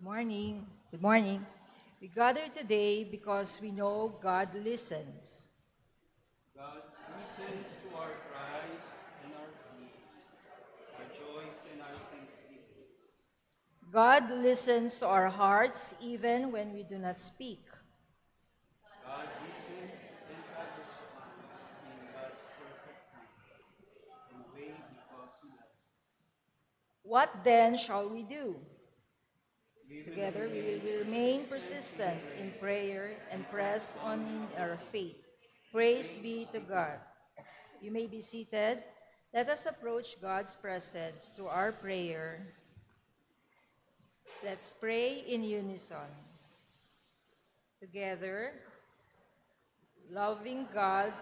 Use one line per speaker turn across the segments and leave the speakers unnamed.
Morning. Good morning. We gather today because we know God listens.
God listens to our cries and our pleas, our joys and our thanksgiving.
God listens to our hearts even when we do not speak.
God listens and God responds in God's perfect time and way because He loves us.
What then shall we do?
We will
Together we
remain
will remain
persistent in
persistent in
prayer
prayer and
and press
press
on
on
in
in
our
our
faith.
faith. Praise
Praise
be to
be to
God.
God.
You may be seated. Let us approach God's presence through our prayer. Let's pray in unison. Together, loving God,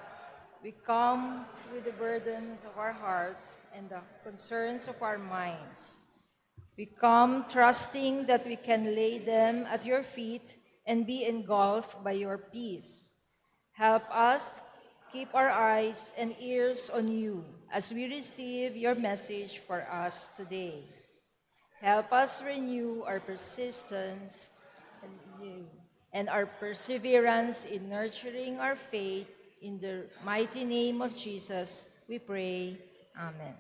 we come with the burdens of our hearts and the concerns of our minds. We come trusting that we can lay them at your feet and be engulfed by your peace. Help us keep our eyes and ears on you as we receive your message for us today. Help us renew our persistence and our perseverance in nurturing our faith. In the mighty name of Jesus, we pray. Amen.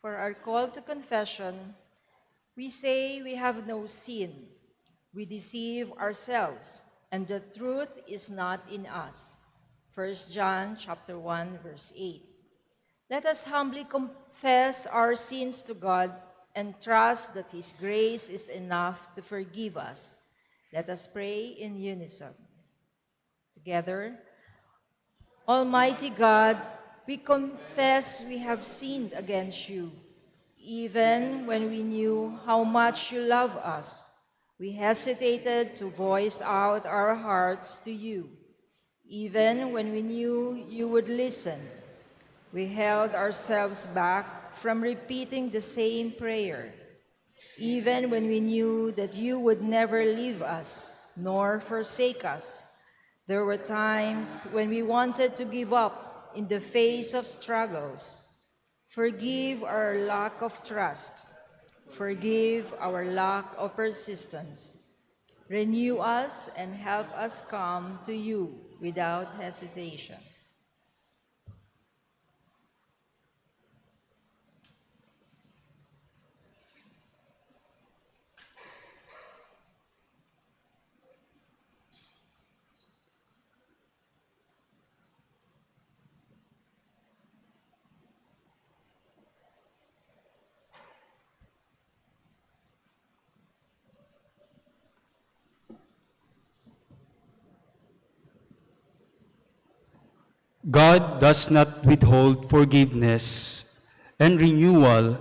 For our call to confession, we say we have no sin. We deceive ourselves, and the truth is not in us. 1 John chapter 1 verse 8. Let us humbly confess our sins to God and trust that his grace is enough to forgive us. Let us pray in unison. Together, Almighty God, we confess we have sinned against you. Even when we knew how much you love us, we hesitated to voice out our hearts to you. Even when we knew you would listen, we held ourselves back from repeating the same prayer. Even when we knew that you would never leave us nor forsake us, there were times when we wanted to give up in the face of struggles. Forgive our lack of trust. Forgive our lack of persistence. Renew us and help us come to you without hesitation.
God does not withhold forgiveness and renewal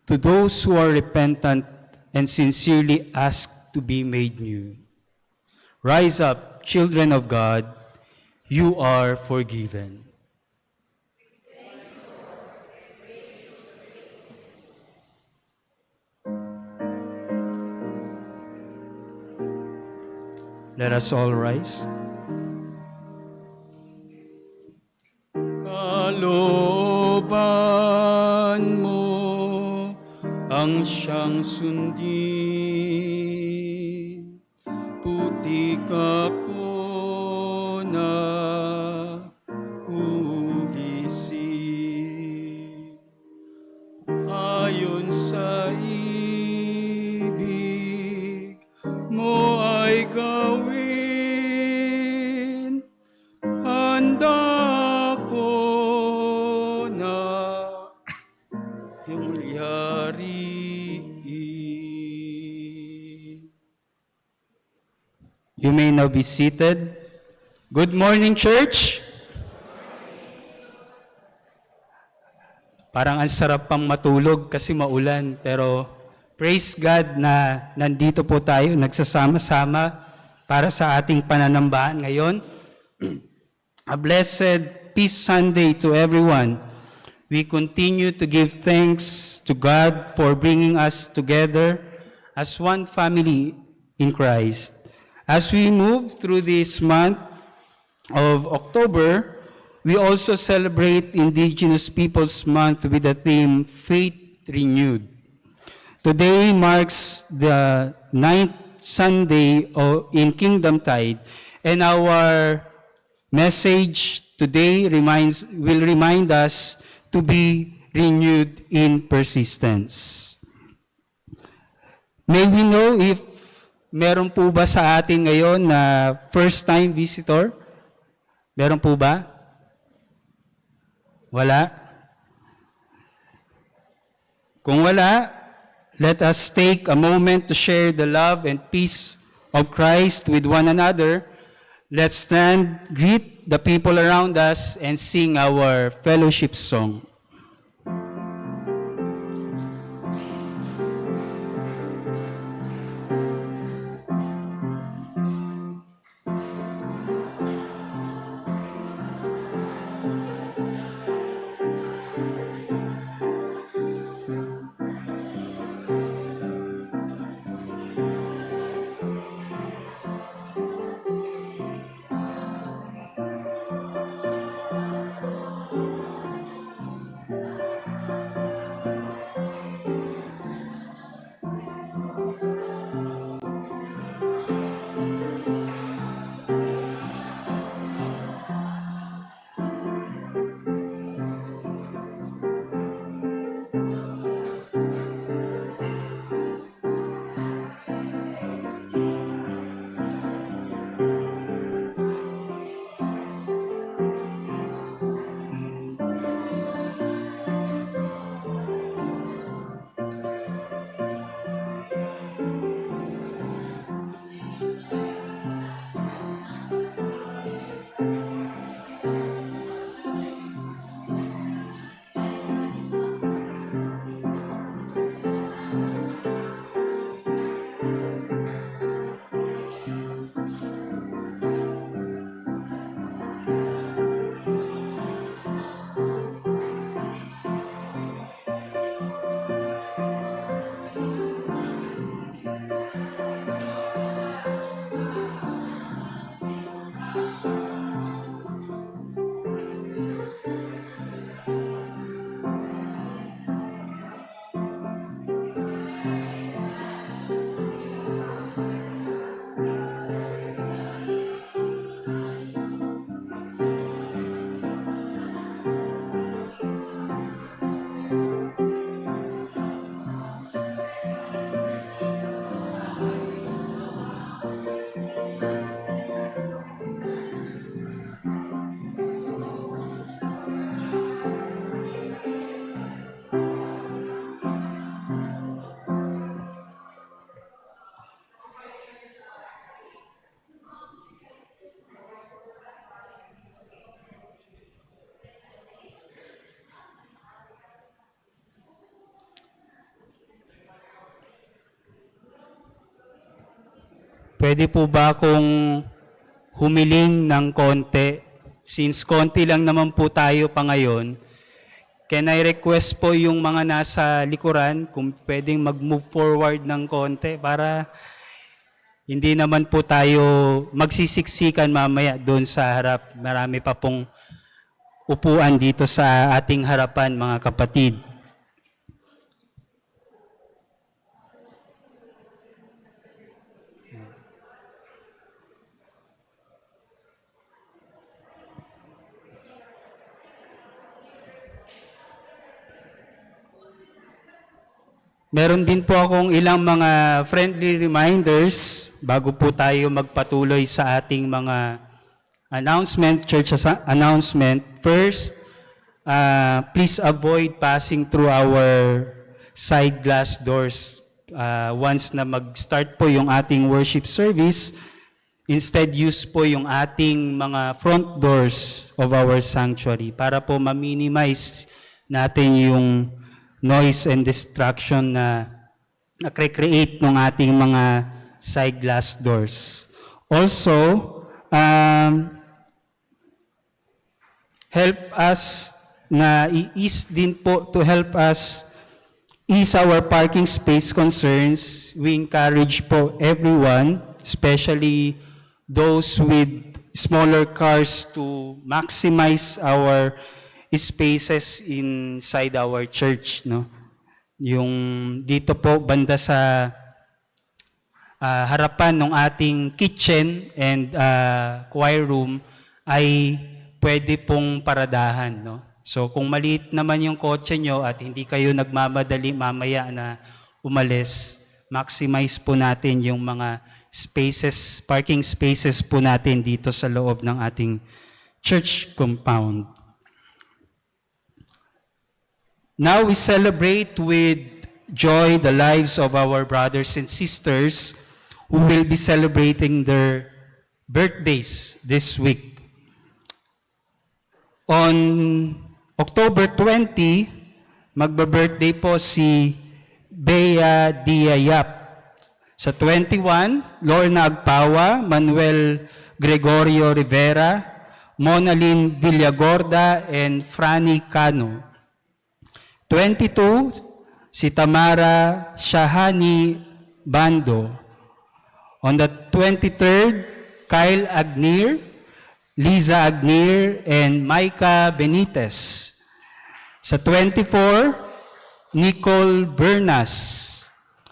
to those who are repentant and sincerely ask to be made new. Rise up, children of God, you are forgiven. Let us all rise. Kalooban mo ang siyang sundin, putik ako na ugising. Ayon sa ibig mo ay gawin You may now be seated. Good morning, church! Parang ang sarap pang matulog kasi maulan, pero praise God na nandito po tayo, nagsasama-sama para sa ating pananambahan ngayon. A blessed Peace Sunday to everyone. We continue to give thanks to God for bringing us together as one family in Christ. As we move through this month of October, we also celebrate Indigenous Peoples Month with the theme Faith Renewed. Today marks the 9th Sunday in Kingdom Tide, and our message today will remind us to be renewed in persistence. May we know if meron po ba sa atin ngayon na first-time visitor? Meron po ba? Wala? Kung wala, let us take a moment to share the love and peace of Christ with one another. Let's stand, greet the people around us, and sing our fellowship song. Pwede po ba akong humiling ng konti? Since konti lang naman po tayo pa ngayon, can I request po yung mga nasa likuran kung pwedeng mag-move forward ng konti para hindi naman po tayo magsisiksikan mamaya doon sa harap. Marami pa pong upuan dito sa ating harapan, mga kapatid. Meron din po akong ilang mga friendly reminders bago po tayo magpatuloy sa ating mga church announcement. First, please avoid passing through our side glass doors once na mag-start po yung ating worship service. Instead, use po yung ating mga front doors of our sanctuary para po ma-minimize natin yung noise and distraction na nakre-create ng ating mga side glass doors. Also, help us na i-ease din po to help us ease our parking space concerns. We encourage po everyone, especially those with smaller cars, to maximize our spaces inside our church, no? Yung dito po banda sa harapan ng ating kitchen and choir room ay pwede pong paradahan, no? So kung maliit naman yung kotse nyo at hindi kayo nagmamadali mamaya na umalis, maximize po natin yung mga spaces, parking spaces po natin dito sa loob ng ating church compound. Now we celebrate with joy the lives of our brothers and sisters who will be celebrating their birthdays this week. On October 20, magba-birthday po si Bea Diayap. Sa 21, Lorna Agpawa, Manuel Gregorio Rivera, Monalyn Villagorda, and Franny Cano. 22, si Tamara Shahani Bando. On the 23rd, Kyle Agnier, Liza Agnier, and Micah Benitez. Sa 24, Nicole Bernas.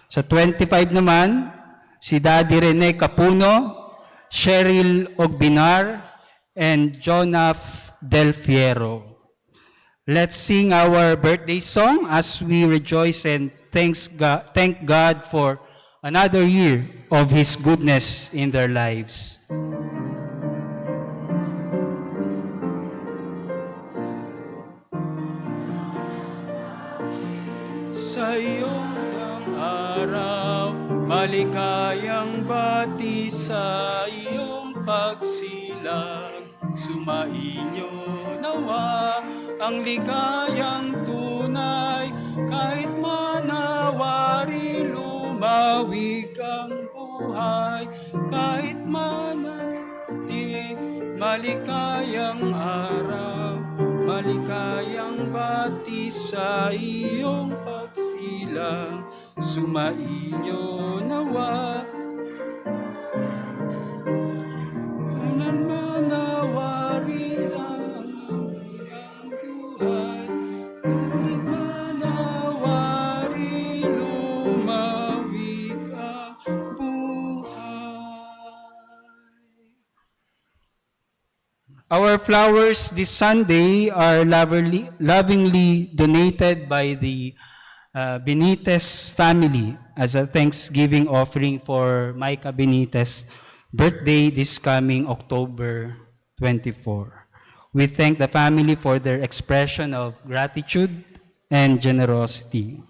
Sa 25 naman, si Daddy Rene Capuno, Cheryl Ogbinar, and Jonaf Del Fiero. Let's sing our birthday song as we rejoice and thank God for another year of His goodness in their lives. Sa iyong araw, maligayang bati sa iyong pagsilang, sumainyo nawa ang ligayang tunay, kahit manawari lumawig ang buhay, kahit manati maligayang araw, maligayang bati sa iyong pagsilang, sumainyo nawa ang manawari ang buhay, kahit manawari lumawig ang buhay. Our flowers this Sunday are lovingly donated by the Benitez family as a Thanksgiving offering for Micah Benitez's birthday this coming October 24. We thank the family for their expression of gratitude and generosity.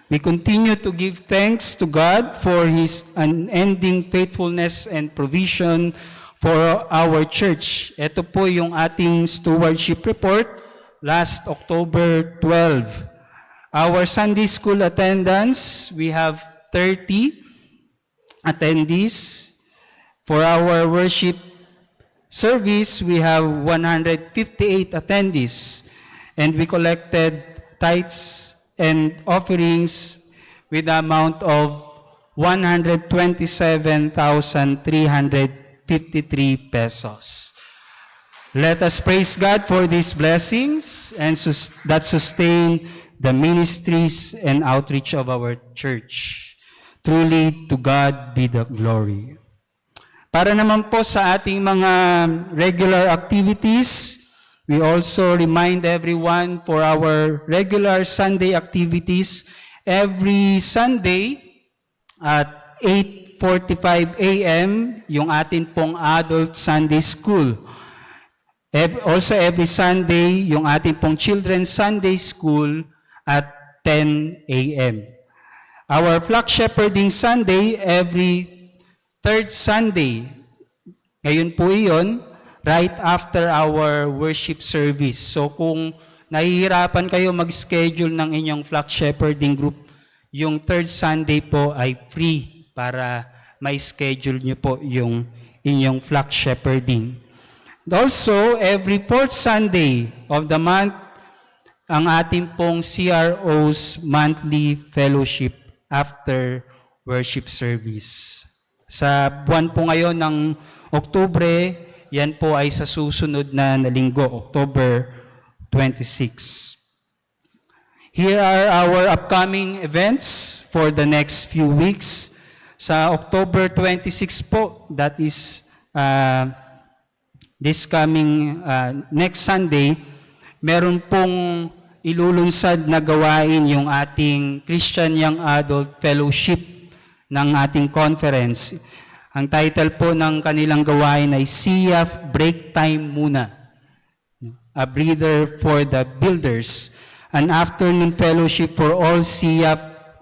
We continue to give thanks to God for His unending faithfulness and provision for our church. Ito po yung ating stewardship report last October 12. Our Sunday school attendance, we have 30 attendees. For our worship service, we have 158 attendees. And we collected tithes and offerings with the amount of 127,353 pesos. Let us praise God for these blessings and that sustain the ministries and outreach of our church. Truly, to God be the glory. Para naman po sa ating mga regular activities, we also remind everyone for our regular Sunday activities every Sunday at 8:45 a.m. yung atin pong adult Sunday school. Also every Sunday, yung ating pong Children's Sunday School at 10 a.m. Our Flock Shepherding Sunday, every third Sunday Ngayon po iyon, right after our worship service. So kung nahihirapan kayo mag-schedule ng inyong flock shepherding group, yung third Sunday po ay free para may schedule nyo po yung inyong flock shepherding. Also, every fourth Sunday of the month, ang ating pong CRO's monthly fellowship after worship service. Sa buwan po ngayon ng Oktubre, yan po ay sa susunod na linggo, October 26. Here are our upcoming events for the next few weeks. Sa October 26 po, that is this coming next Sunday, meron pong ilulunsad na gawain yung ating Christian Young Adult Fellowship ng ating conference. Ang title po ng kanilang gawain ay CF Break Time Muna, a breather for the builders, an afternoon fellowship for all CF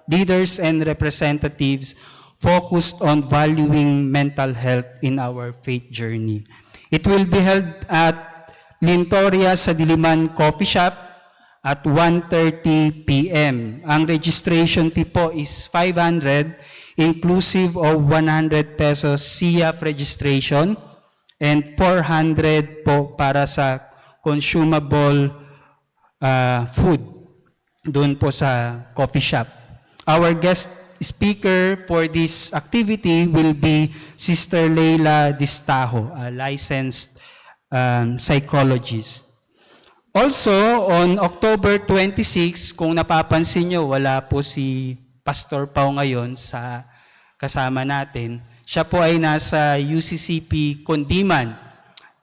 leaders and representatives focused on valuing mental health in our faith journey. It will be held at Lintoria sa Diliman Coffee Shop at 1:30 p.m. Ang registration fee po is 500, inclusive of 100 pesos CF registration and 400 po para sa consumable food doon po sa coffee shop. Our guest speaker for this activity will be Sister Leila Distajo, a licensed psychologist. Also, on October 26, kung napapansin nyo, wala po si Pastor Pao ngayon sa kasama natin. Siya po ay nasa UCCP Kundiman.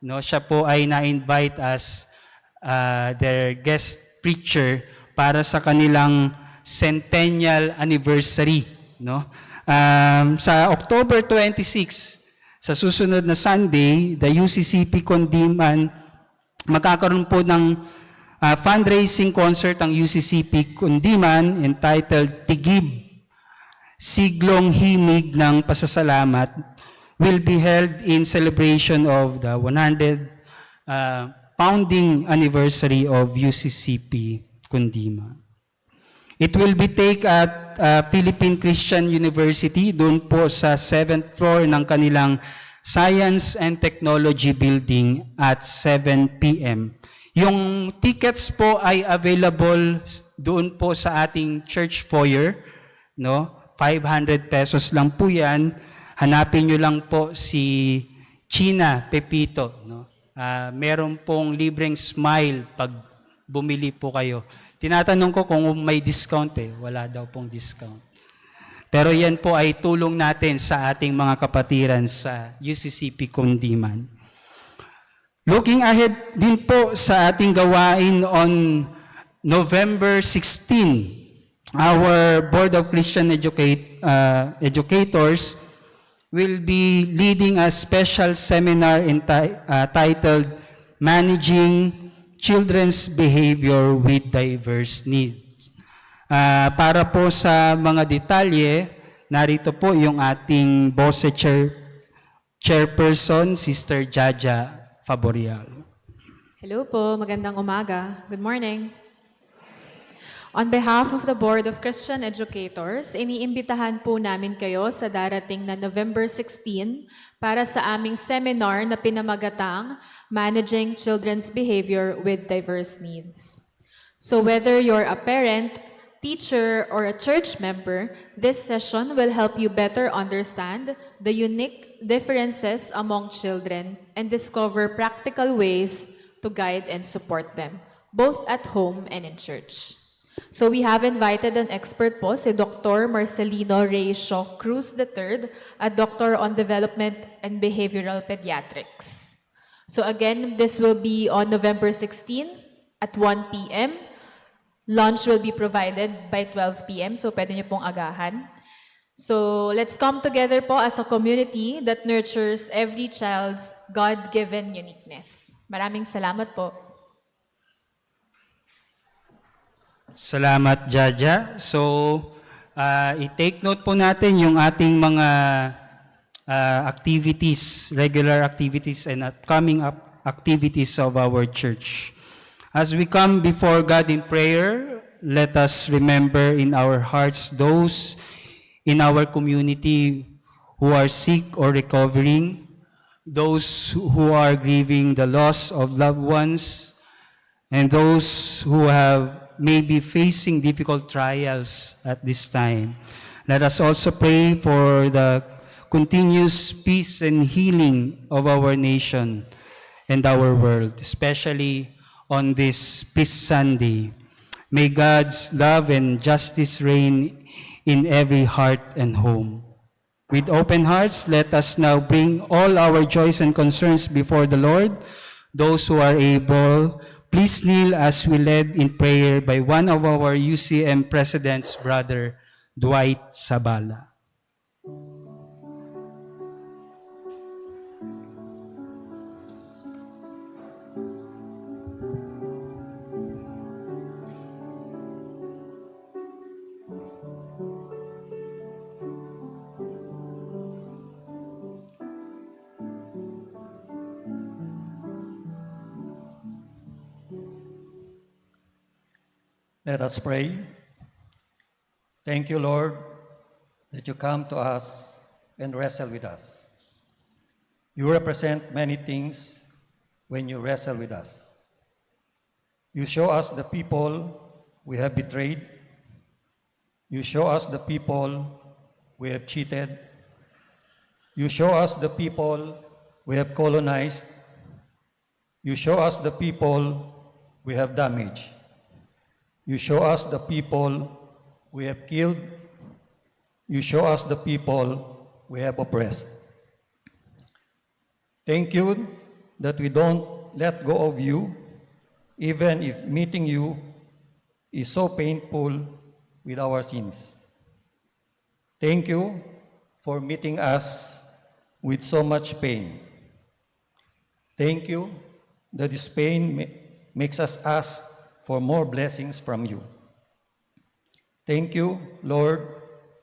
No, siya po ay na-invite as their guest preacher para sa kanilang centennial anniversary. No? Sa October 26, sa susunod na Sunday, the UCCP Kundiman, magkakaroon po ng fundraising concert ang UCCP Kundiman entitled Tigib, Siglong Himig ng Pasasalamat, will be held in celebration of the 100th founding anniversary of UCCP Kundiman. It will be take at Philippine Christian University, doon po sa 7th floor ng kanilang Science and Technology Building at 7 p.m. Yung tickets po ay available doon po sa ating church foyer, no? 500 pesos lang po yan. Hanapin nyo lang po si China Pepito, no? Meron pong libreng smile pag bumili po kayo. Tinatanong ko kung may discount wala daw pong discount. Pero yan po ay tulong natin sa ating mga kapatiran sa UCCP Kundiman. Looking ahead din po sa ating gawain on November 16, our Board of Christian Educators will be leading a special seminar titled Managing Children's Behavior with Diverse Needs. Para po sa mga detalye, narito po yung ating BOSE Chairperson, Sister Jaja Faborial.
Hello po, magandang umaga. Good morning. On behalf of the Board of Christian Educators, iniimbitahan po namin kayo sa darating na November 16 para sa aming seminar na pinamagatang Managing Children's Behavior with Diverse Needs. So whether you're a parent, teacher, or a church member, this session will help you better understand the unique differences among children and discover practical ways to guide and support them, both at home and in church. So we have invited an expert po, si Dr. Marcelino Reyesio Cruz III, a doctor on development and behavioral pediatrics. So again, this will be on November 16 at 1 p.m. Lunch will be provided by 12 p.m. So pwede niyo pong agahan. So let's come together po as a community that nurtures every child's God-given uniqueness. Maraming salamat po.
Salamat, Jaja. So, i-take note po natin yung ating mga activities, regular activities, and upcoming activities of our church. As we come before God in prayer, let us remember in our hearts those in our community who are sick or recovering, those who are grieving the loss of loved ones, and those who have maybe facing difficult trials at this time. Let us also pray for the continuous peace and healing of our nation and our world, especially on this Peace Sunday. May God's love and justice reign in every heart and home. With open hearts, let us now bring all our joys and concerns before the Lord. Those who are able, please kneel as we led in prayer by one of our UCM President's brother, Dwight Sabala.
Let us pray. Thank you, Lord, that you come to us and wrestle with us. You represent many things when you wrestle with us. You show us the people we have betrayed. You show us the people we have cheated. You show us the people we have colonized. You show us the people we have damaged. You show us the people we have killed. You show us the people we have oppressed. Thank you that we don't let go of you, even if meeting you is so painful with our sins. Thank you for meeting us with so much pain. Thank you that this pain makes us ask for more blessings from you. Thank you, Lord,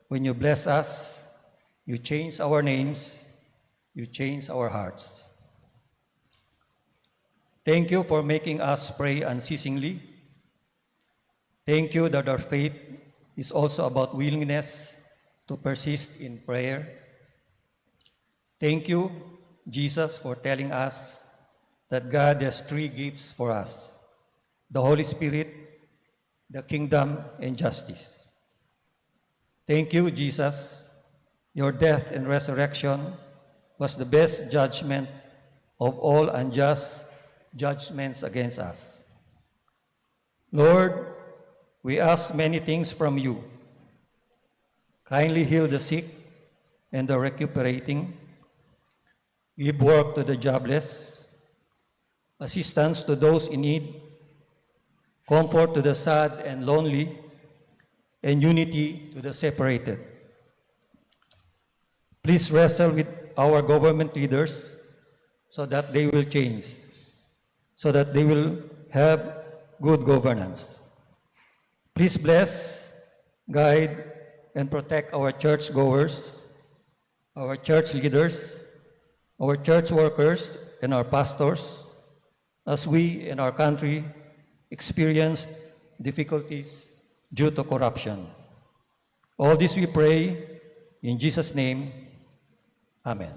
when you bless us, you change our names, you change our hearts. Thank you for making us pray unceasingly. Thank you that our faith is also about willingness to persist in prayer. Thank you, Jesus, for telling us that God has 3 gifts for us: the Holy Spirit, the kingdom, and justice. Thank you, Jesus. Your death and resurrection was the best judgment of all unjust judgments against us. Lord, we ask many things from you. Kindly heal the sick and the recuperating. Give work to the jobless, assistance to those in need, comfort to the sad and lonely, and unity to the separated. Please wrestle with our government leaders so that they will change, so that they will have good governance. Please bless, guide, and protect our church goers, our church leaders, our church workers, and our pastors, as we in our country experience difficulties due to corruption. All this we pray in Jesus' name. Amen.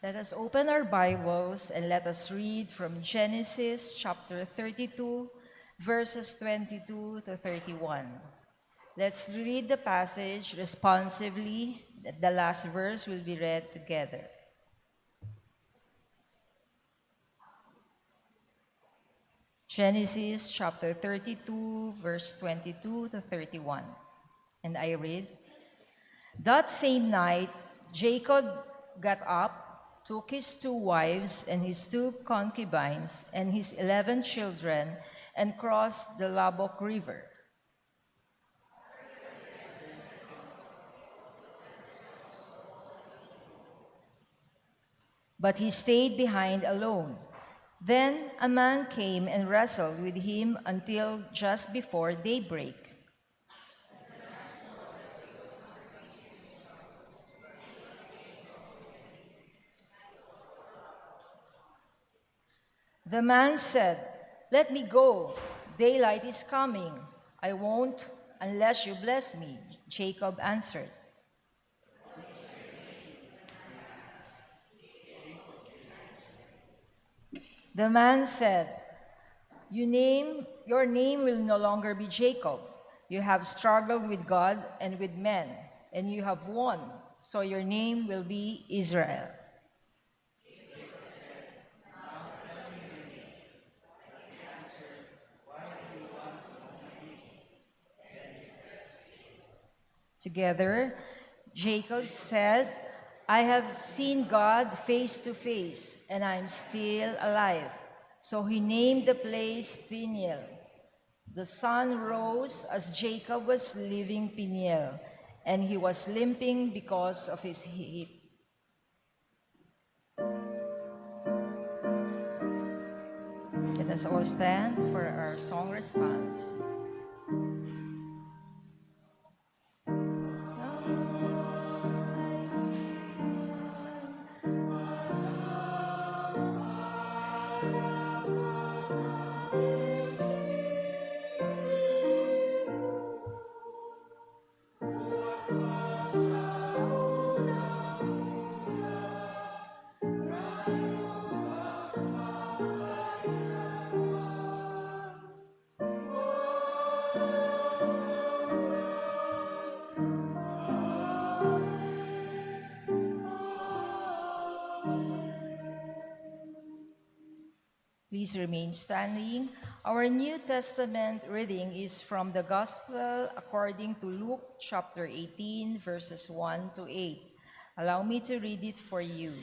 Let us open our Bibles and let us read from Genesis chapter 32, verses 22 to 31. Let's read the passage responsively. The last verse will be read together. Genesis chapter 32, verse 22 to 31. And I read, "That same night, Jacob got up, took his 2 wives and his 2 concubines and his 11 children, and crossed the Labok River. But he stayed behind alone. Then a man came and wrestled with him until just before daybreak. The man said, 'Let me go. Daylight is coming. I won't unless you bless me,' Jacob answered. The man said, 'Your name will no longer be Jacob. You have struggled with God and with men, and you have won, so your name will be Israel.' Together, Jacob said, 'I have seen God face to face, and I am still alive.' So he named the place Peniel. The sun rose as Jacob was leaving Peniel, and he was limping because of his hip. Let us all stand for our song response. Please remain standing. Our New Testament reading is from the Gospel according to Luke chapter 18, verses 1 to 8. Allow me to read it for you.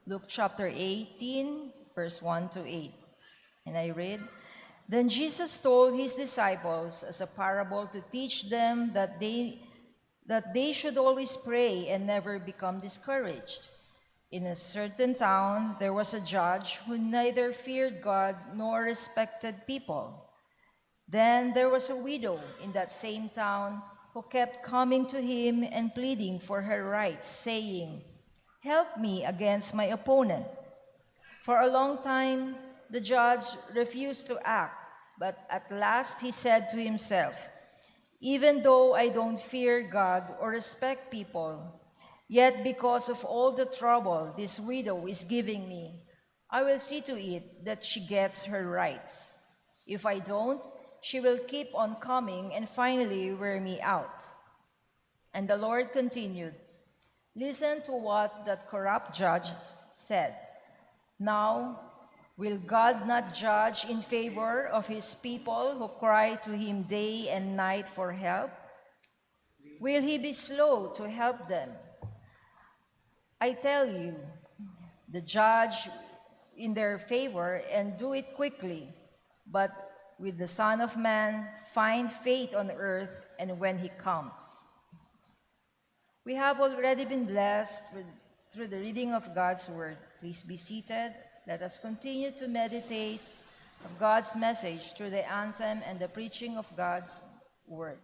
Luke chapter 18, verse 1 to 8. And I read, "Then Jesus told his disciples as a parable to teach them that they should always pray and never become discouraged. In a certain town, there was a judge who neither feared God nor respected people. Then there was a widow in that same town who kept coming to him and pleading for her rights, saying, 'Help me against my opponent.' For a long time, the judge refused to act, but at last he said to himself, 'Even though I don't fear God or respect people, yet because of all the trouble this widow is giving me, I will see to it that she gets her rights. If I don't, she will keep on coming and finally wear me out.' And the Lord continued, 'Listen to what that corrupt judge said. Now, will God not judge in favor of his people who cry to him day and night for help? Will he be slow to help them? I tell you, the judge in their favor and do it quickly. But with the Son of Man, find faith on earth and when he comes." We have already been blessed through the reading of God's word. Please be seated. Let us continue to meditate of God's message through the anthem and the preaching of God's word.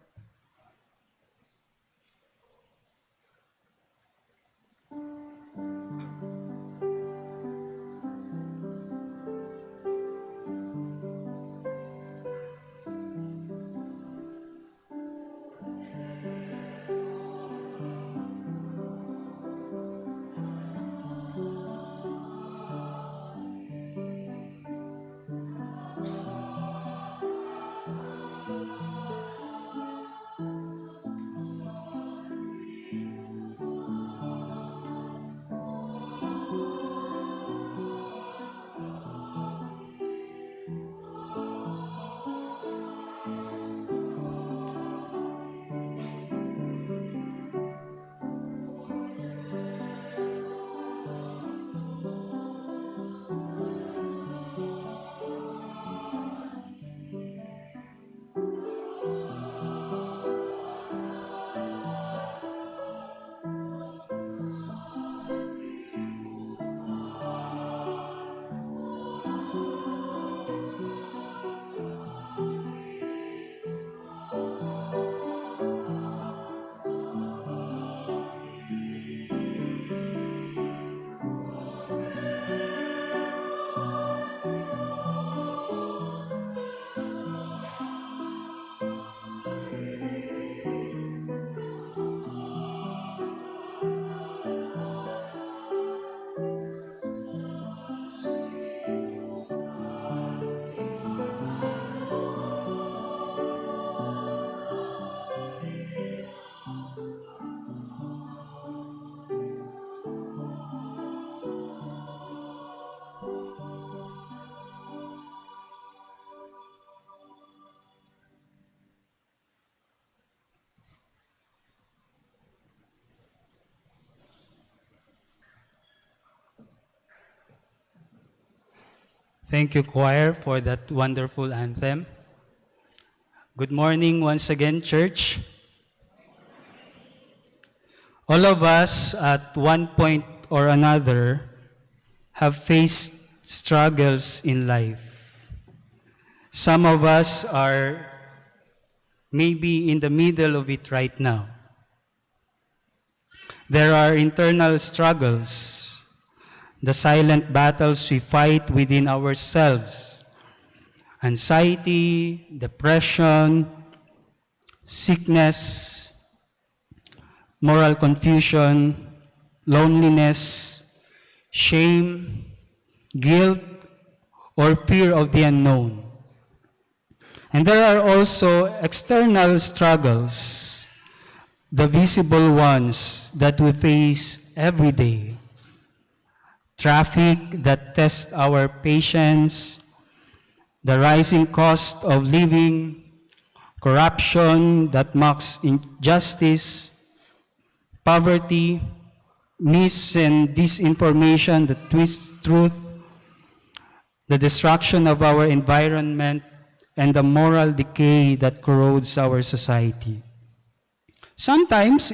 Thank you, choir, for that wonderful anthem. Good morning once again, church. All of us at one point or another have faced struggles in life. Some of us are maybe in the middle of it right now. There are internal struggles, the silent battles we fight within ourselves, anxiety, depression, sickness, moral confusion, loneliness, shame, guilt, or fear of the unknown. And there are also external struggles, the visible ones that we face every day. Traffic that tests our patience, the rising cost of living, corruption that mocks injustice, poverty, mis and disinformation that twists truth, the destruction of our environment, and the moral decay that corrodes our society. Sometimes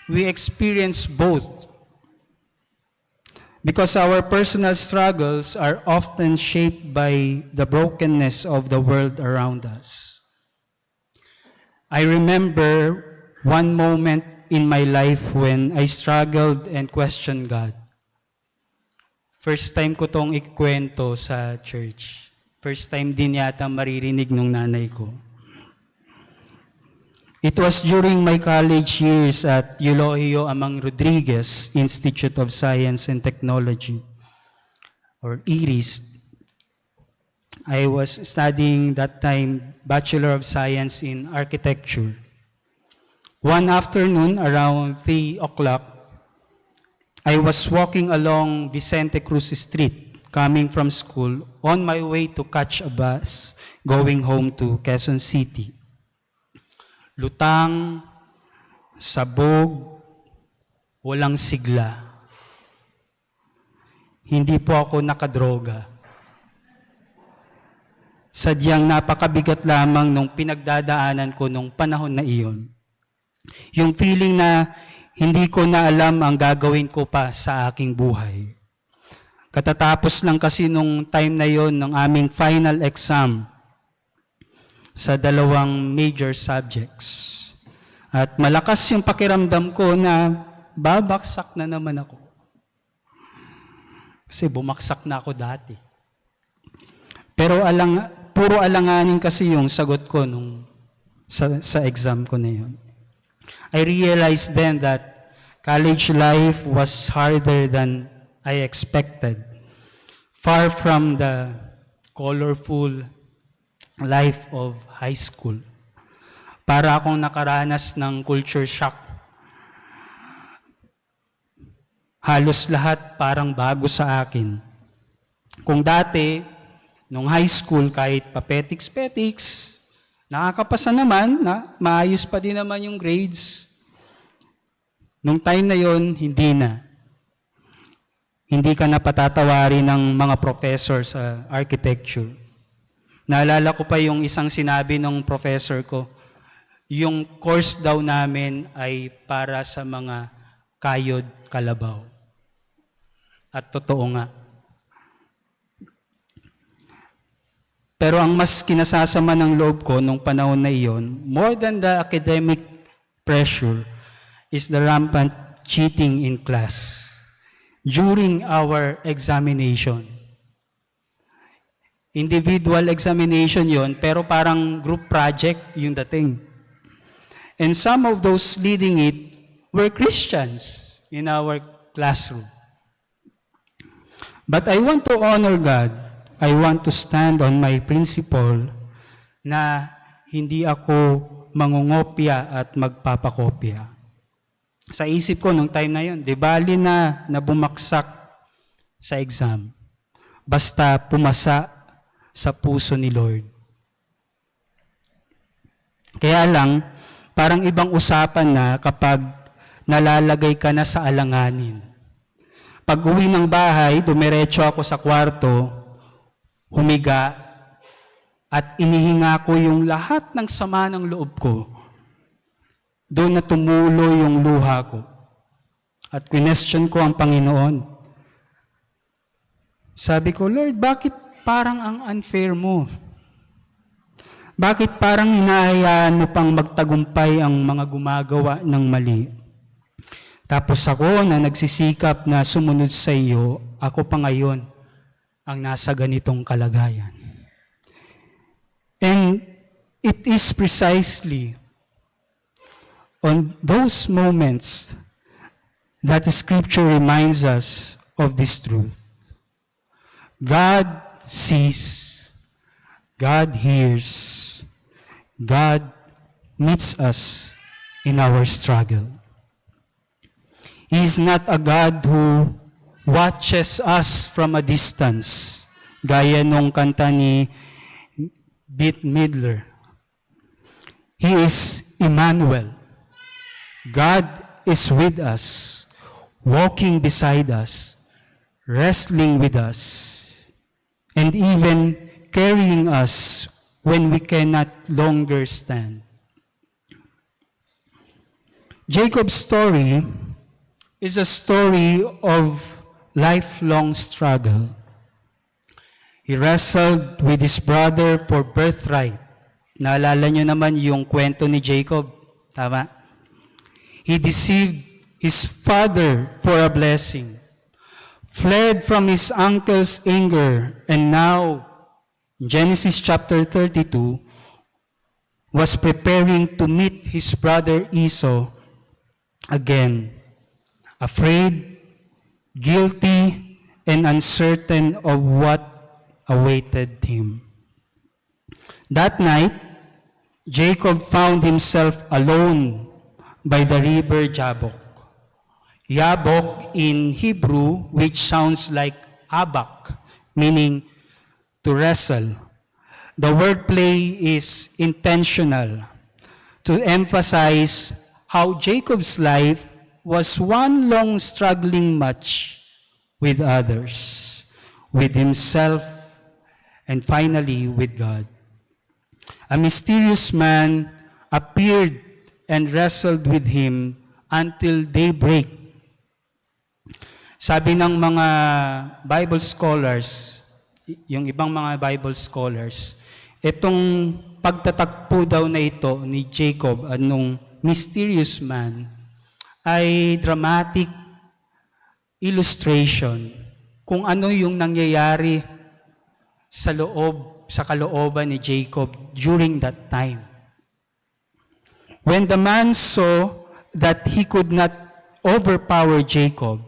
we experience both because our personal struggles are often shaped by the brokenness of the world around us. I remember one moment in my life when I struggled and questioned God. First time ko tong ikwento sa church. First time din yata maririnig nung nanay ko. It was during my college years at Eulogio Amang Rodriguez Institute of Science and Technology, or IRIS. I was studying that time Bachelor of Science in Architecture. One afternoon around 3 o'clock, I was walking along Vicente Cruz Street, coming from school, on my way to catch a bus going home to Quezon City. Lutang, sabog, walang sigla. Hindi po ako nakadroga. Sadyang napakabigat lamang nung pinagdadaanan ko nung panahon na iyon. Yung feeling na hindi ko na alam ang gagawin ko pa sa aking buhay. Katatapos lang kasi nung time na yon ng aming final exam sa 2 major subjects. At malakas yung pakiramdam ko na babaksak na naman ako. Kasi bumaksak na ako dati. Pero puro alanganin kasi yung sagot ko sa exam ko na yun. I realized then that college life was harder than I expected. Far from the colorful life of high school. Para akong nakaranas ng culture shock. Halos lahat parang bago sa akin. Kung dati, nung high school, kahit papetiks-petiks, nakakapasa naman, maayos pa din naman yung grades. Nung time na yon, hindi na. Hindi ka na patatawarin ng mga professor sa architecture. Naalala ko pa yung isang sinabi ng professor ko, yung course daw namin ay para sa mga kayod kalabaw. At totoo nga. Pero ang mas kinasasama ng loob ko nung panahon na iyon, more than the academic pressure, is the rampant cheating in class during our examination. Individual examination yon, pero parang group project yung dating. And some of those leading it were Christians in our classroom. But I want to honor God. I want to stand on my principle na hindi ako mangungopya at magpapakopya. Sa isip ko nung time na yun, di bali na bumaksak sa exam. Basta pumasa sa puso ni Lord. Kaya lang, parang ibang usapan na kapag nalalagay ka na sa alanganin. Pag uwi ng bahay, dumiretso ako sa kwarto, humiga, at inihinga ko yung lahat ng sama ng loob ko. Doon na tumulo yung luha ko. At question ko ang Panginoon. Sabi ko, Lord, bakit parang ang unfair mo? Bakit parang hinahayaan mo pang magtagumpay ang mga gumagawa ng mali? Tapos ako na nagsisikap na sumunod sa iyo, ako pa ngayon ang nasa ganitong kalagayan. And it is precisely on those moments that the Scripture reminds us of this truth. God sees, God hears, God meets us in our struggle. He is not a God who watches us from a distance, gaya nung kanta ni Bette Midler. He is Emmanuel. God is with us, walking beside us, wrestling with us, and even carrying us when we cannot longer stand. Jacob's story is a story of lifelong struggle. He wrestled with his brother for birthright. Naalala niyo naman yung kwento ni Jacob, tama? He deceived his father for a blessing, fled from his uncle's anger, and now, in Genesis chapter 32, was preparing to meet his brother Esau again, afraid, guilty, and uncertain of what awaited him. That night, Jacob found himself alone by the river Jabbok. Jabbok in Hebrew, which sounds like abak, meaning to wrestle. The wordplay is intentional to emphasize how Jacob's life was one long struggling match with others, with himself, and finally with God. A mysterious man appeared and wrestled with him until daybreak. Sabi ng mga Bible scholars, yung ibang mga Bible scholars, itong pagtatagpo daw na ito ni Jacob, anong mysterious man, ay dramatic illustration kung ano yung nangyayari sa kalooban ni Jacob during that time. When the man saw that he could not overpower Jacob,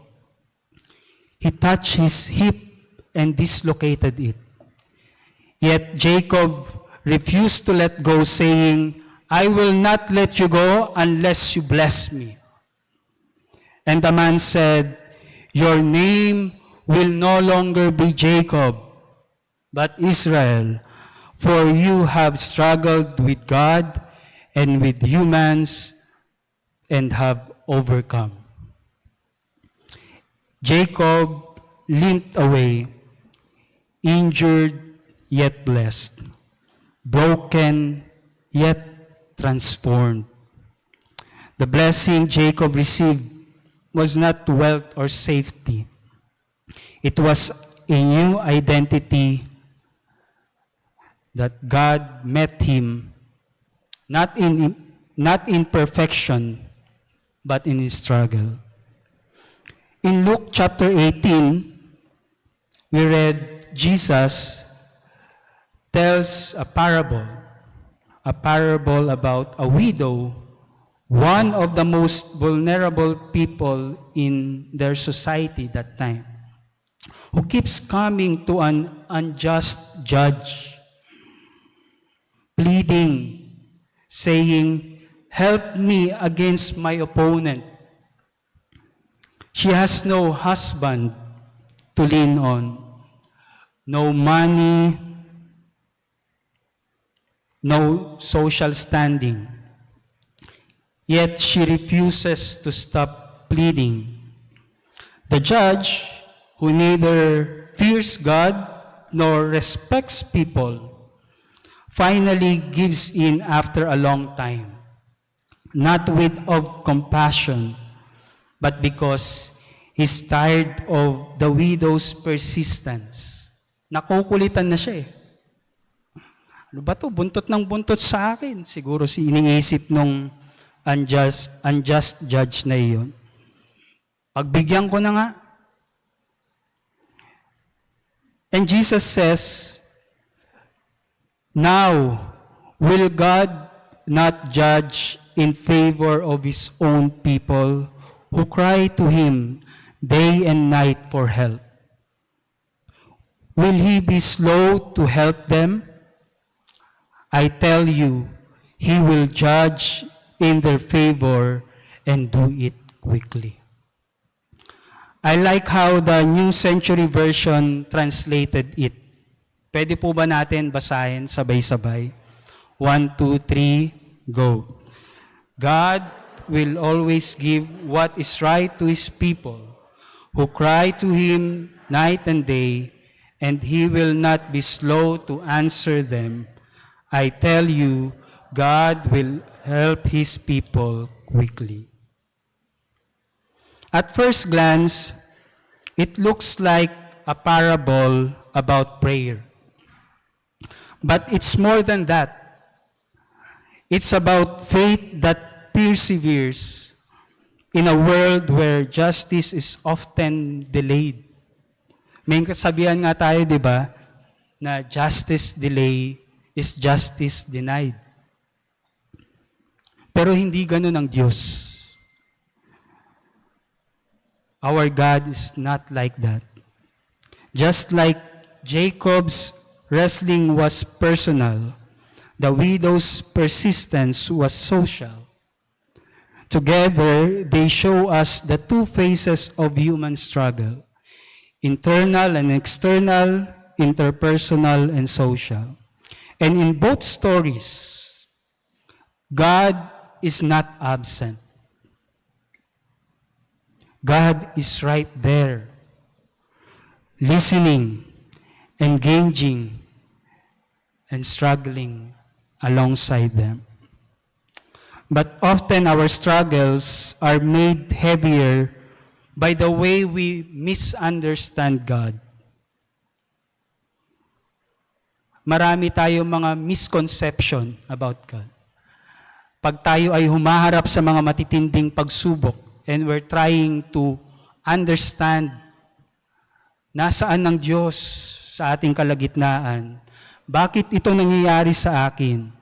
he touched his hip and dislocated it. Yet Jacob refused to let go, saying, "I will not let you go unless you bless me." And the man said, "Your name will no longer be Jacob, but Israel, for you have struggled with God and with humans and have overcome." Jacob limped away, injured yet blessed, broken yet transformed. The blessing Jacob received was not wealth or safety. It was a new identity that God met him not in perfection, but in his struggle. In Luke chapter 18, we read Jesus tells a parable about a widow, one of the most vulnerable people in their society that time, who keeps coming to an unjust judge, pleading, saying, "Help me against my opponent." She has no husband to lean on, no money, no social standing. Yet she refuses to stop pleading. The judge, who neither fears God nor respects people, finally gives in after a long time, not with of compassion, but because he's tired of the widow's persistence. Nakukulitan na siya eh. Ano ba to? Buntot ng buntot sa akin. Siguro iniisip nung unjust judge na iyon. Pagbigyan ko na nga. And Jesus says, now, will God not judge in favor of His own people who cry to Him day and night for help? Will He be slow to help them? I tell you, He will judge in their favor and do it quickly. I like how the New Century Version translated it. Pwede po ba natin basahin sabay-sabay? 1, 2, 3, go. God will always give what is right to His people who cry to Him night and day, and He will not be slow to answer them. I tell you, God will help His people quickly. At first glance, it looks like a parable about prayer. But it's more than that. It's about faith that perseveres in a world where justice is often delayed. May kasabihan nga tayo, di ba, na justice delay is justice denied. Pero hindi ganun ang Diyos. Our God is not like that. Just like Jacob's wrestling was personal, the widow's persistence was social. Together, they show us the two phases of human struggle: internal and external, interpersonal and social. And in both stories, God is not absent. God is right there, listening, engaging, and struggling alongside them. But often our struggles are made heavier by the way we misunderstand God. Marami tayong mga misconception about God. Pag tayo ay humaharap sa mga matitinding pagsubok, and we're trying to understand nasaan ng Diyos sa ating kalagitnaan. Bakit ito nangyayari sa akin?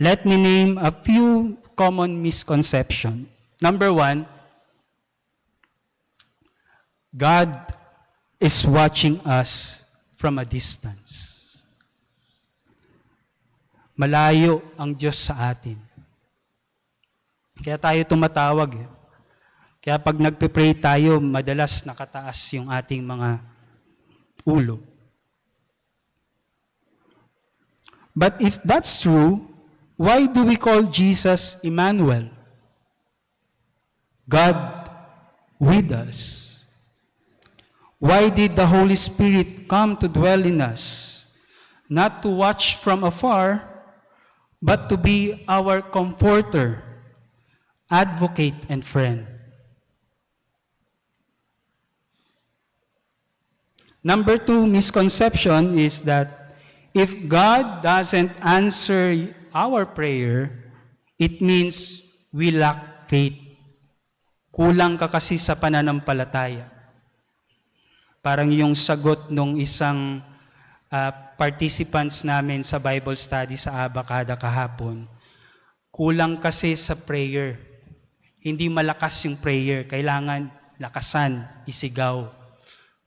Let me name a few common misconceptions. Number 1, God is watching us from a distance. Malayo ang Diyos sa atin. Kaya tayo tumatawag. Kaya pag nagpe-pray tayo, madalas nakataas yung ating mga ulo. But if that's true, why do we call Jesus Emmanuel? God with us. Why did the Holy Spirit come to dwell in us? Not to watch from afar, but to be our comforter, advocate, and friend. Number 2 misconception is that if God doesn't answer our prayer, it means we lack faith. Kulang ka kasi sa pananampalataya. Parang yung sagot nung isang participants namin sa Bible study sa Abacada kahapon, kulang kasi sa prayer. Hindi malakas yung prayer. Kailangan lakasan, isigaw.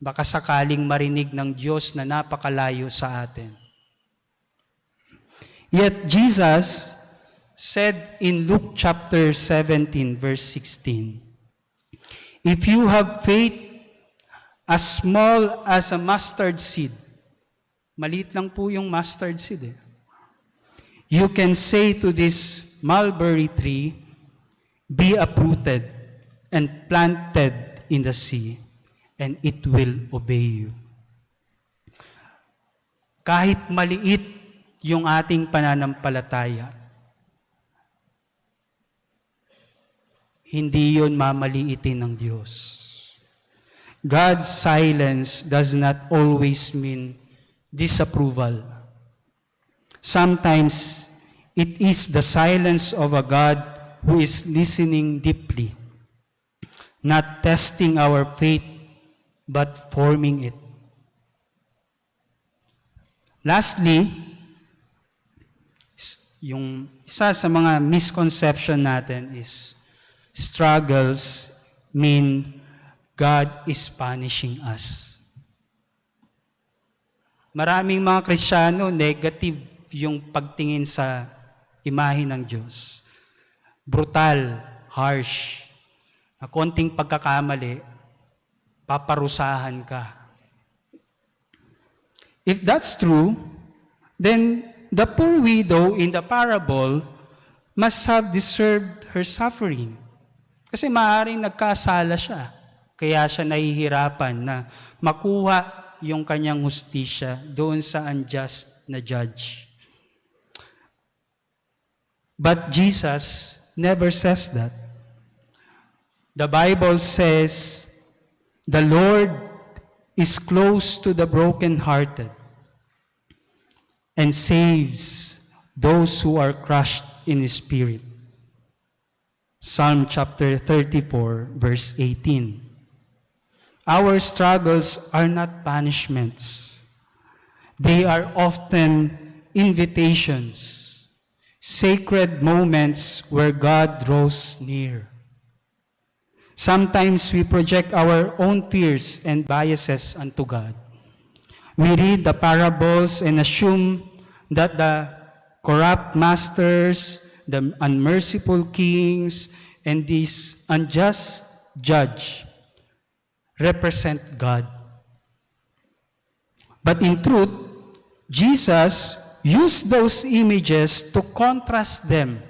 Baka sakaling marinig ng Diyos na napakalayo sa atin. Yet Jesus said in Luke chapter 17, verse 16, if you have faith as small as a mustard seed, maliit lang po yung mustard seed eh, you can say to this mulberry tree, be uprooted and planted in the sea, and it will obey you. kahit maliit yung ating pananampalataya, hindi yun mamaliitin ng Diyos. God's silence does not always mean disapproval. Sometimes, it is the silence of a God who is listening deeply, not testing our faith, but forming it. Lastly, yung isa sa mga misconception natin is struggles mean God is punishing us. Maraming mga Kristiyano, negative yung pagtingin sa imahe ng Diyos. Brutal, harsh, na konting pagkakamali, paparusahan ka. If that's true, then the poor widow in the parable must have deserved her suffering. Kasi maaaring nagkasala siya. Kaya siya nahihirapan na makuha yung kanyang hustisya doon sa unjust na judge. But Jesus never says that. The Bible says, the Lord is close to the brokenhearted and saves those who are crushed in spirit. Psalm chapter 34, verse 18. Our struggles are not punishments. They are often invitations, sacred moments where God draws near. Sometimes we project our own fears and biases onto God. We read the parables and assume that the corrupt masters, the unmerciful kings, and this unjust judge represent God. But in truth, Jesus used those images to contrast them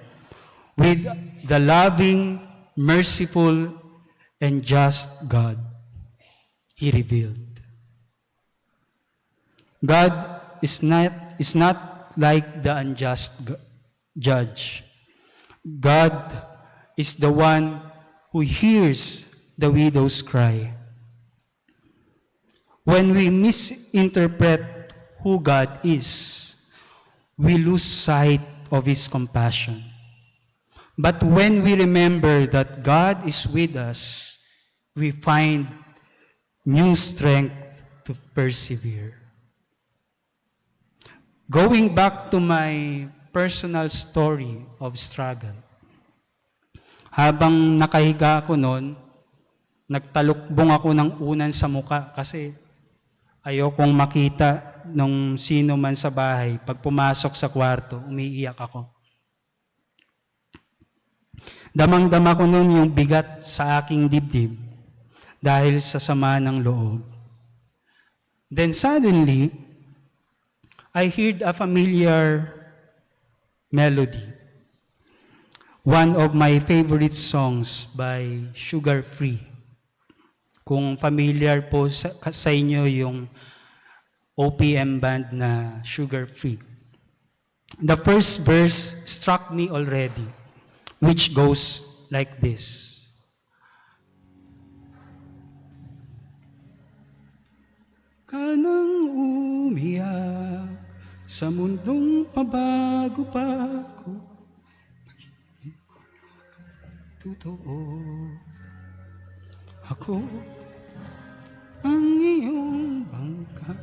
with the loving, merciful, and just God He revealed. God is not like the unjust judge. God is the one who hears the widow's cry. When we misinterpret who God is, we lose sight of His compassion. But when we remember that God is with us, we find new strength to persevere. Going back to my personal story of struggle, habang nakahiga ako noon, nagtalukbong ako ng unan sa muka kasi ayokong makita nung sino man sa bahay. Pag pumasok sa kwarto, umiiyak ako. Damang-dama ko noon yung bigat sa aking dibdib dahil sa sama ng loob. Then suddenly, I heard a familiar melody. One of my favorite songs by Sugar Free. Kung familiar po sa inyo yung OPM band na Sugar Free. The first verse struck me already, which goes like this. Kanang umiyak sa mundong pabago-bago, totoo, ako ang iyong bangka.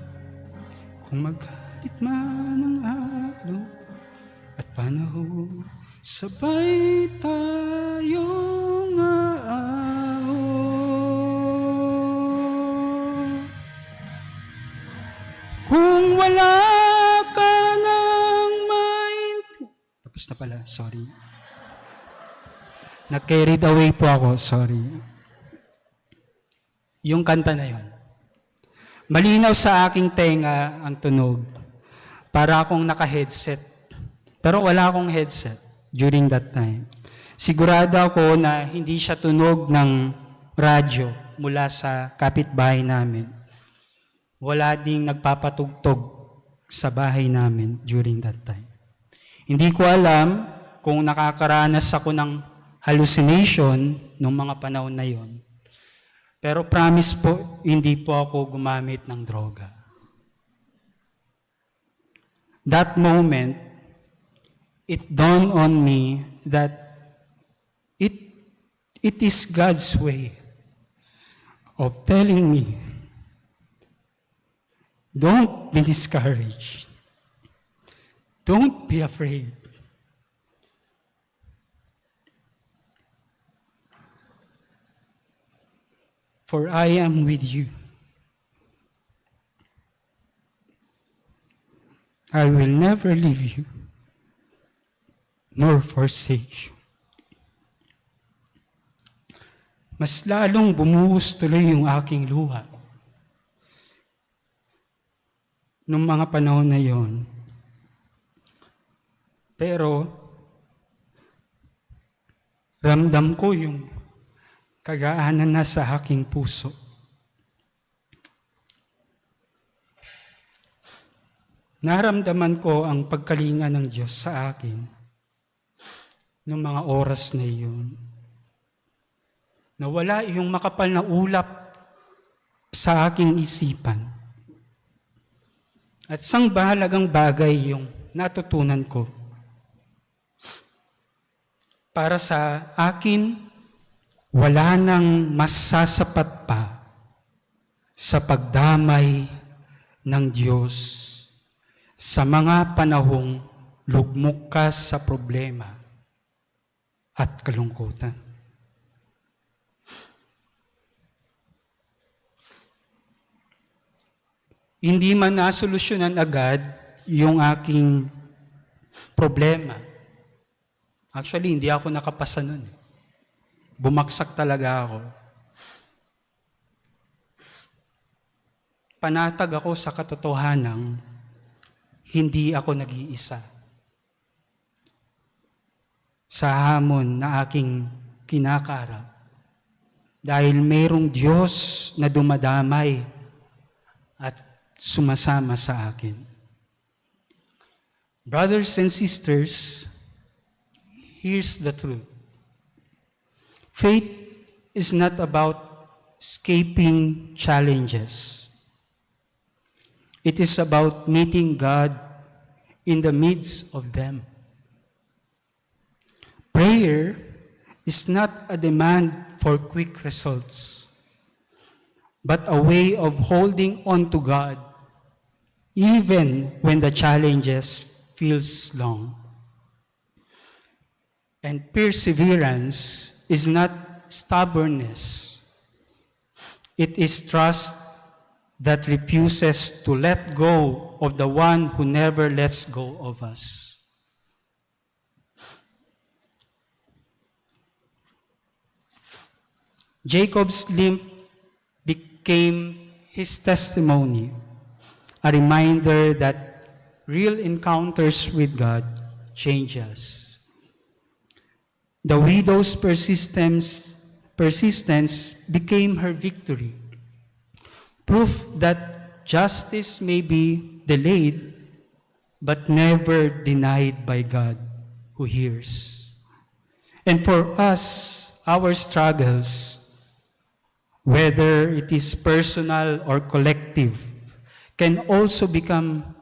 Kung magalit man ang araw at panahon, sabay tayong aahon. Kung wala ka nang tapos na pala, sorry. Na-carried away po ako, sorry. Yung kanta na yon. Malinaw sa aking tenga ang tunog. Para akong naka-headset. Pero wala akong headset during that time. Sigurado ako na hindi siya tunog ng radyo mula sa kapitbahay namin. Wala ding nagpapatugtog sa bahay namin during that time. Hindi ko alam kung nakakaranas ako ng hallucination nung mga panahon na yon. Pero promise po, hindi po ako gumamit ng droga. That moment, it dawned on me that it is God's way of telling me, don't be discouraged. Don't be afraid. For I am with you. I will never leave you, nor forsake you. Mas lalong bumuhos tuloy yung aking luha. Noong mga panahon na yon. Pero, ramdam ko yung kagaanan na sa aking puso. Naramdaman ko ang pagkalinga ng Diyos sa akin noong mga oras na iyon. Nawala yung makapal na ulap sa aking isipan. At isang bahalagang bagay yung natutunan ko. Para sa akin, wala nang masasapat pa sa pagdamay ng Diyos sa mga panahong lugmok ka sa problema at kalungkutan. Hindi man nasolusyonan agad yung aking problema. Actually, hindi ako nakapasa nun. Bumagsak talaga ako. Panatag ako sa katotohanang hindi ako nag-iisa sa hamon na aking kinakarap. Dahil mayroong Diyos na dumadamay at sumasama sa akin. Brothers and sisters, here's the truth. Faith is not about escaping challenges. It is about meeting God in the midst of them. Prayer is not a demand for quick results, but a way of holding on to God even when the challenges feels long. And perseverance is not stubbornness. It is trust that refuses to let go of the one who never lets go of us. Jacob's limp became his testimony, a reminder that real encounters with God change us. The widow's persistence became her victory. Proof that justice may be delayed, but never denied by God who hears. And for us, our struggles, whether it is personal or collective, can also become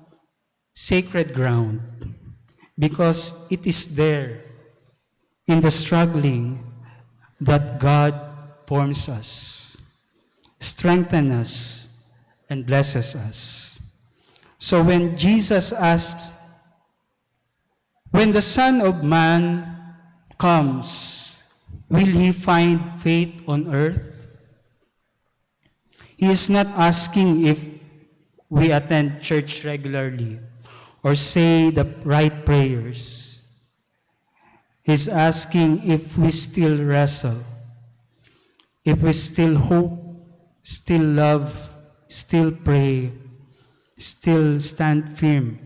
sacred ground because it is there in the struggling that God forms us, strengthens us, and blesses us. So when Jesus asks, when the Son of Man comes, will he find faith on earth? He is not asking if we attend church regularly or say the right prayers. He's asking if we still wrestle, if we still hope, still love, still pray, still stand firm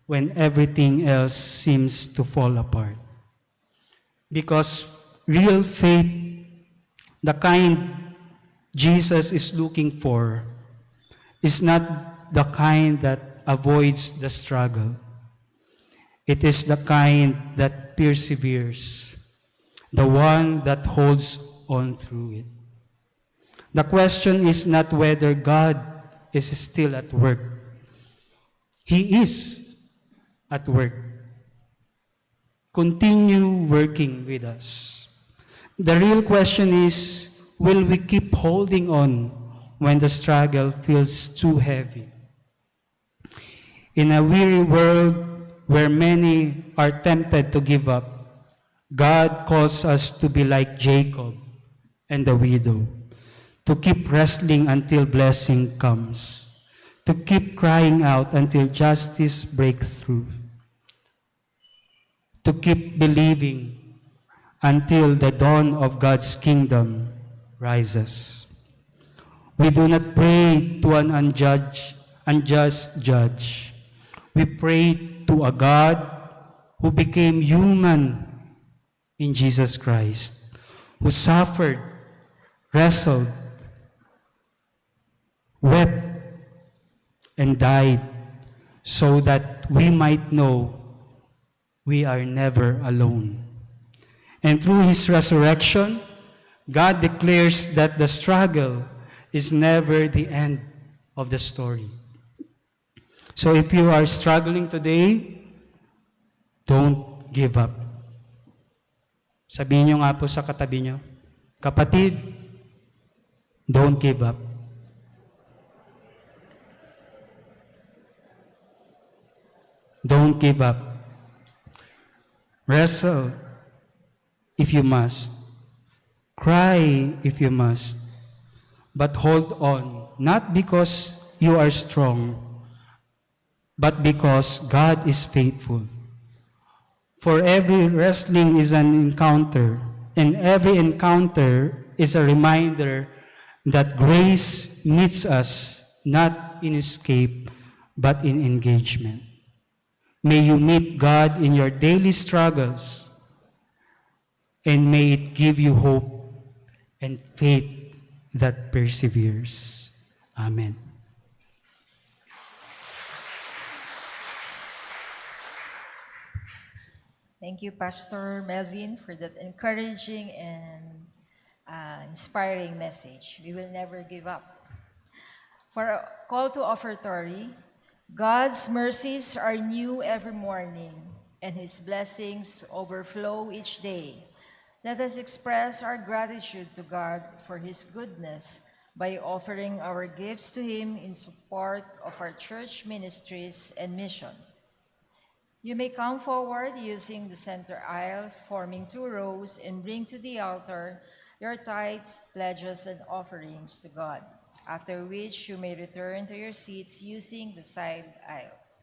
when everything else seems to fall apart. Because real faith, the kind Jesus is looking for, is not the kind that avoids the struggle. It is the kind that perseveres, the one that holds on through it. The question is not whether God is still at work. He is at work. Continue working with us. The real question is, will we keep holding on when the struggle feels too heavy? In a weary world where many are tempted to give up, God calls us to be like Jacob and the widow, to keep wrestling until blessing comes, to keep crying out until justice breaks through, to keep believing until the dawn of God's kingdom rises. We do not pray to an unjust judge. We pray to a God who became human in Jesus Christ, who suffered, wrestled, wept, and died so that we might know we are never alone. And through his resurrection, God declares that the struggle is never the end of the story. So if you are struggling today, don't give up. Sabihin nyo nga po sa katabi nyo, kapatid, don't give up. Don't give up. Wrestle if you must. Cry if you must. But hold on, not because you are strong, but because God is faithful. For every wrestling is an encounter, and every encounter is a reminder that grace meets us not in escape, but in engagement. May you meet God in your daily struggles, and may it give you hope and faith that perseveres. Amen.
Thank you, Pastor Melvin, for that encouraging and inspiring message. We will never give up. For a call to offertory, God's mercies are new every morning, and His blessings overflow each day. Let us express our gratitude to God for His goodness by offering our gifts to Him in support of our church ministries and mission. You may come forward using the center aisle, forming 2 rows, and bring to the altar your tithes, pledges, and offerings to God, after which you may return to your seats using the side aisles.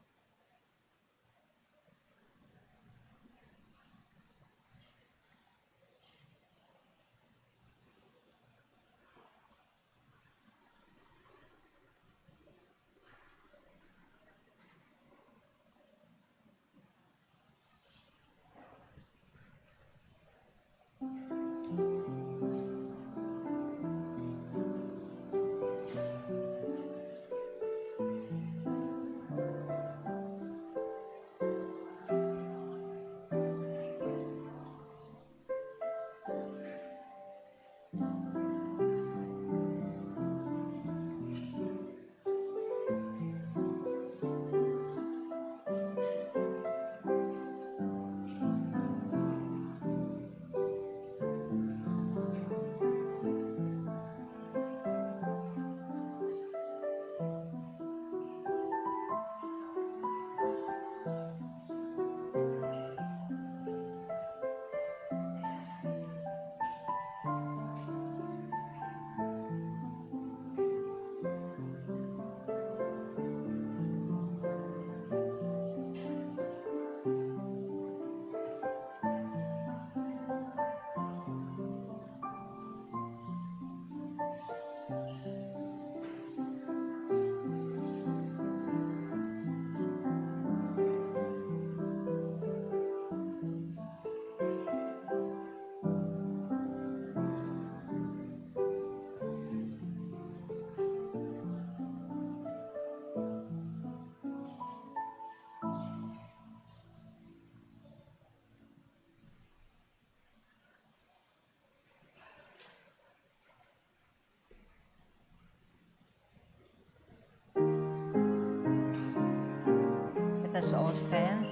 Let us all stand.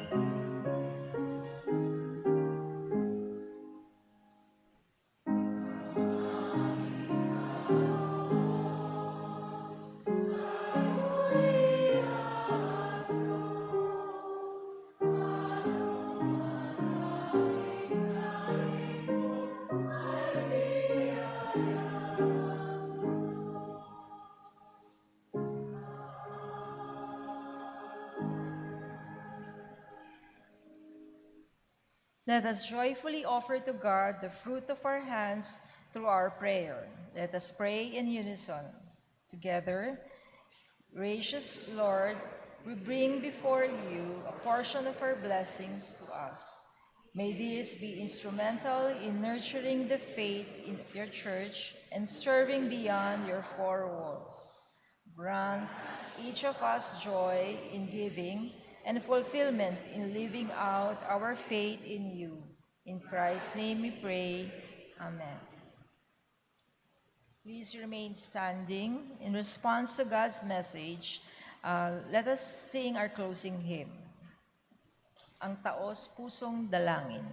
Let us joyfully offer to God the fruit of our hands through our prayer. Let us pray in unison. Together, gracious Lord, we bring before you a portion of our blessings to us. May these be instrumental in nurturing the faith in your church and serving beyond your four walls. Grant each of us joy in giving and fulfillment in living out our faith in you. In Christ's name we pray. Amen. Please remain standing. In response to God's message, let us sing our closing hymn, Ang Taos Pusong Dalangin.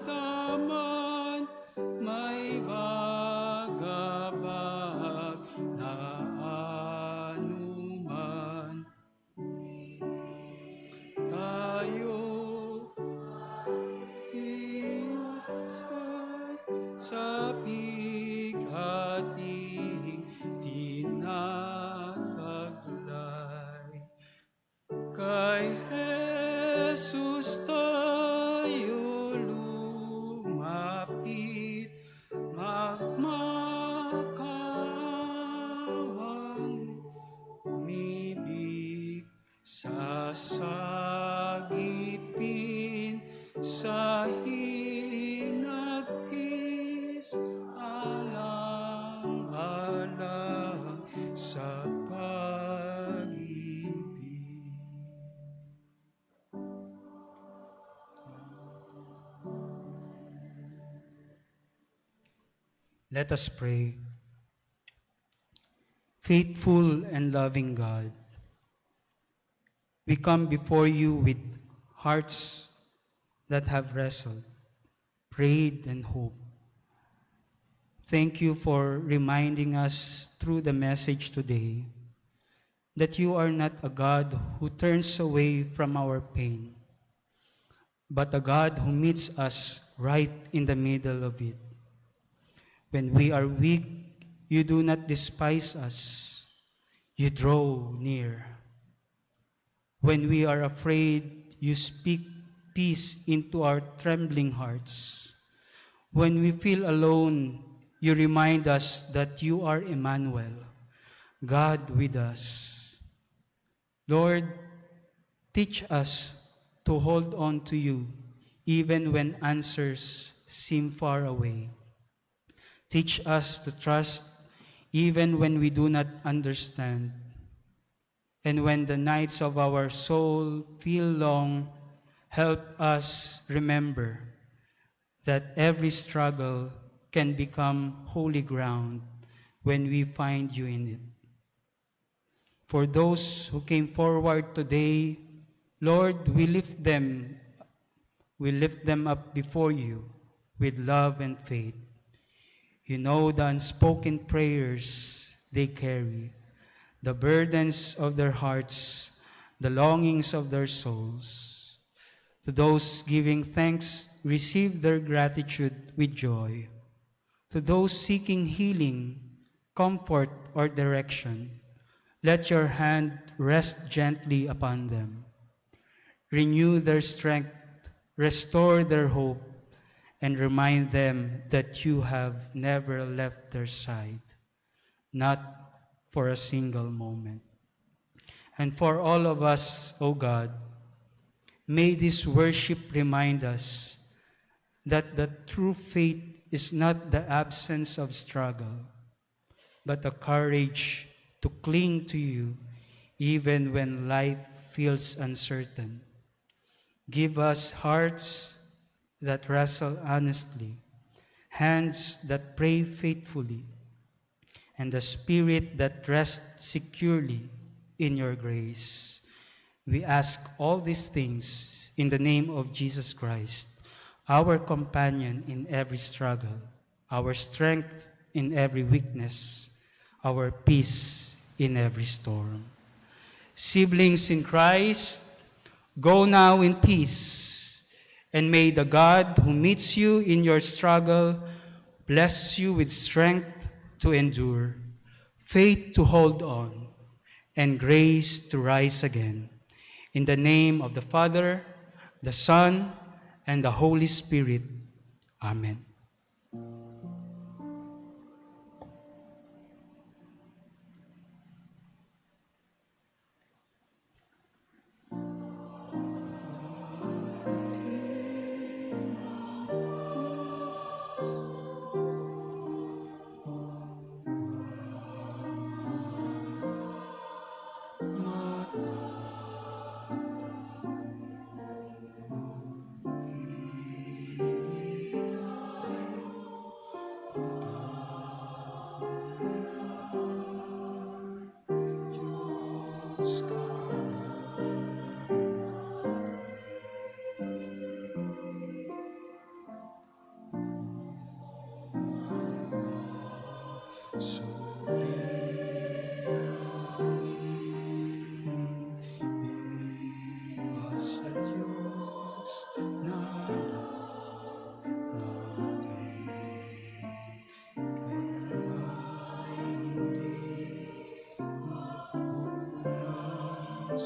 Karamdaman may bagabag na anuman. Tayo iusay sa bigating tinataglay. Kay Jesus tayo lumapit, magmakawang umibig sa sagipin, sa hinagpis, alang-alang sa pag-ibig. Let us pray. Faithful and loving God, we come before you with hearts that have wrestled, prayed, and hoped. Thank you for reminding us through the message today that you are not a God who turns away from our pain, but a God who meets us right in the middle of it. When we are weak, you do not despise us. You draw near. When we are afraid, you speak peace into our trembling hearts. When we feel alone, you remind us that you are Emmanuel, God with us. Lord, teach us to hold on to you even when answers seem far away. Teach us to trust even when we do not understand. And when the nights of our soul feel long, help us remember that every struggle can become holy ground when we find you in it. For those who came forward today, Lord, we lift them up before you with love and faith. You know the unspoken prayers they carry, the burdens of their hearts, the longings of their souls. To those giving thanks, receive their gratitude with joy. To those seeking healing, comfort, or direction, let your hand rest gently upon them. Renew their strength, restore their hope, and remind them that you have never left their side, not for a single moment. And for all of us, O God, may this worship remind us that the true faith is not the absence of struggle, but the courage to cling to you even when life feels uncertain. Give us hearts that wrestle honestly, hands that pray faithfully, and a spirit that rests securely in your grace. We ask all these things in the name of Jesus Christ, our companion in every struggle, our strength in every weakness, our peace in every storm. Siblings in Christ, go now in peace, and may the God who meets you in your struggle bless you with strength to endure, faith to hold on, and grace to rise again. In the name of the Father, the Son, and the Holy Spirit. Amen.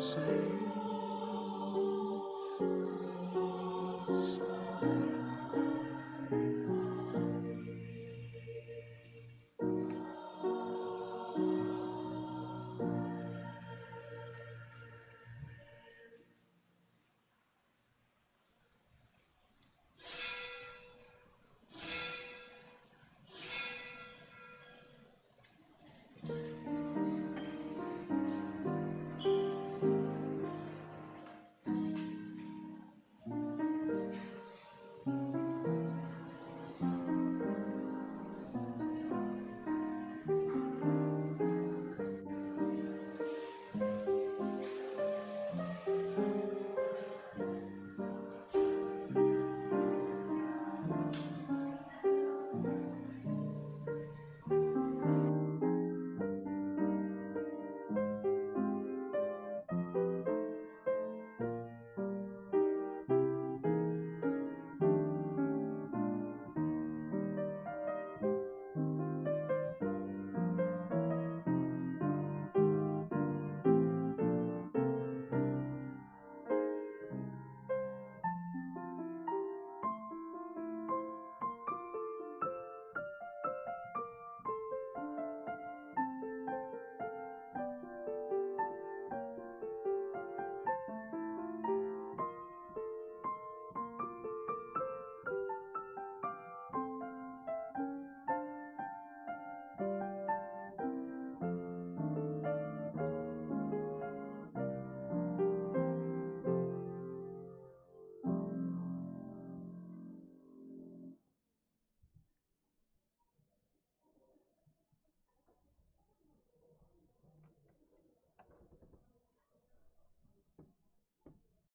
So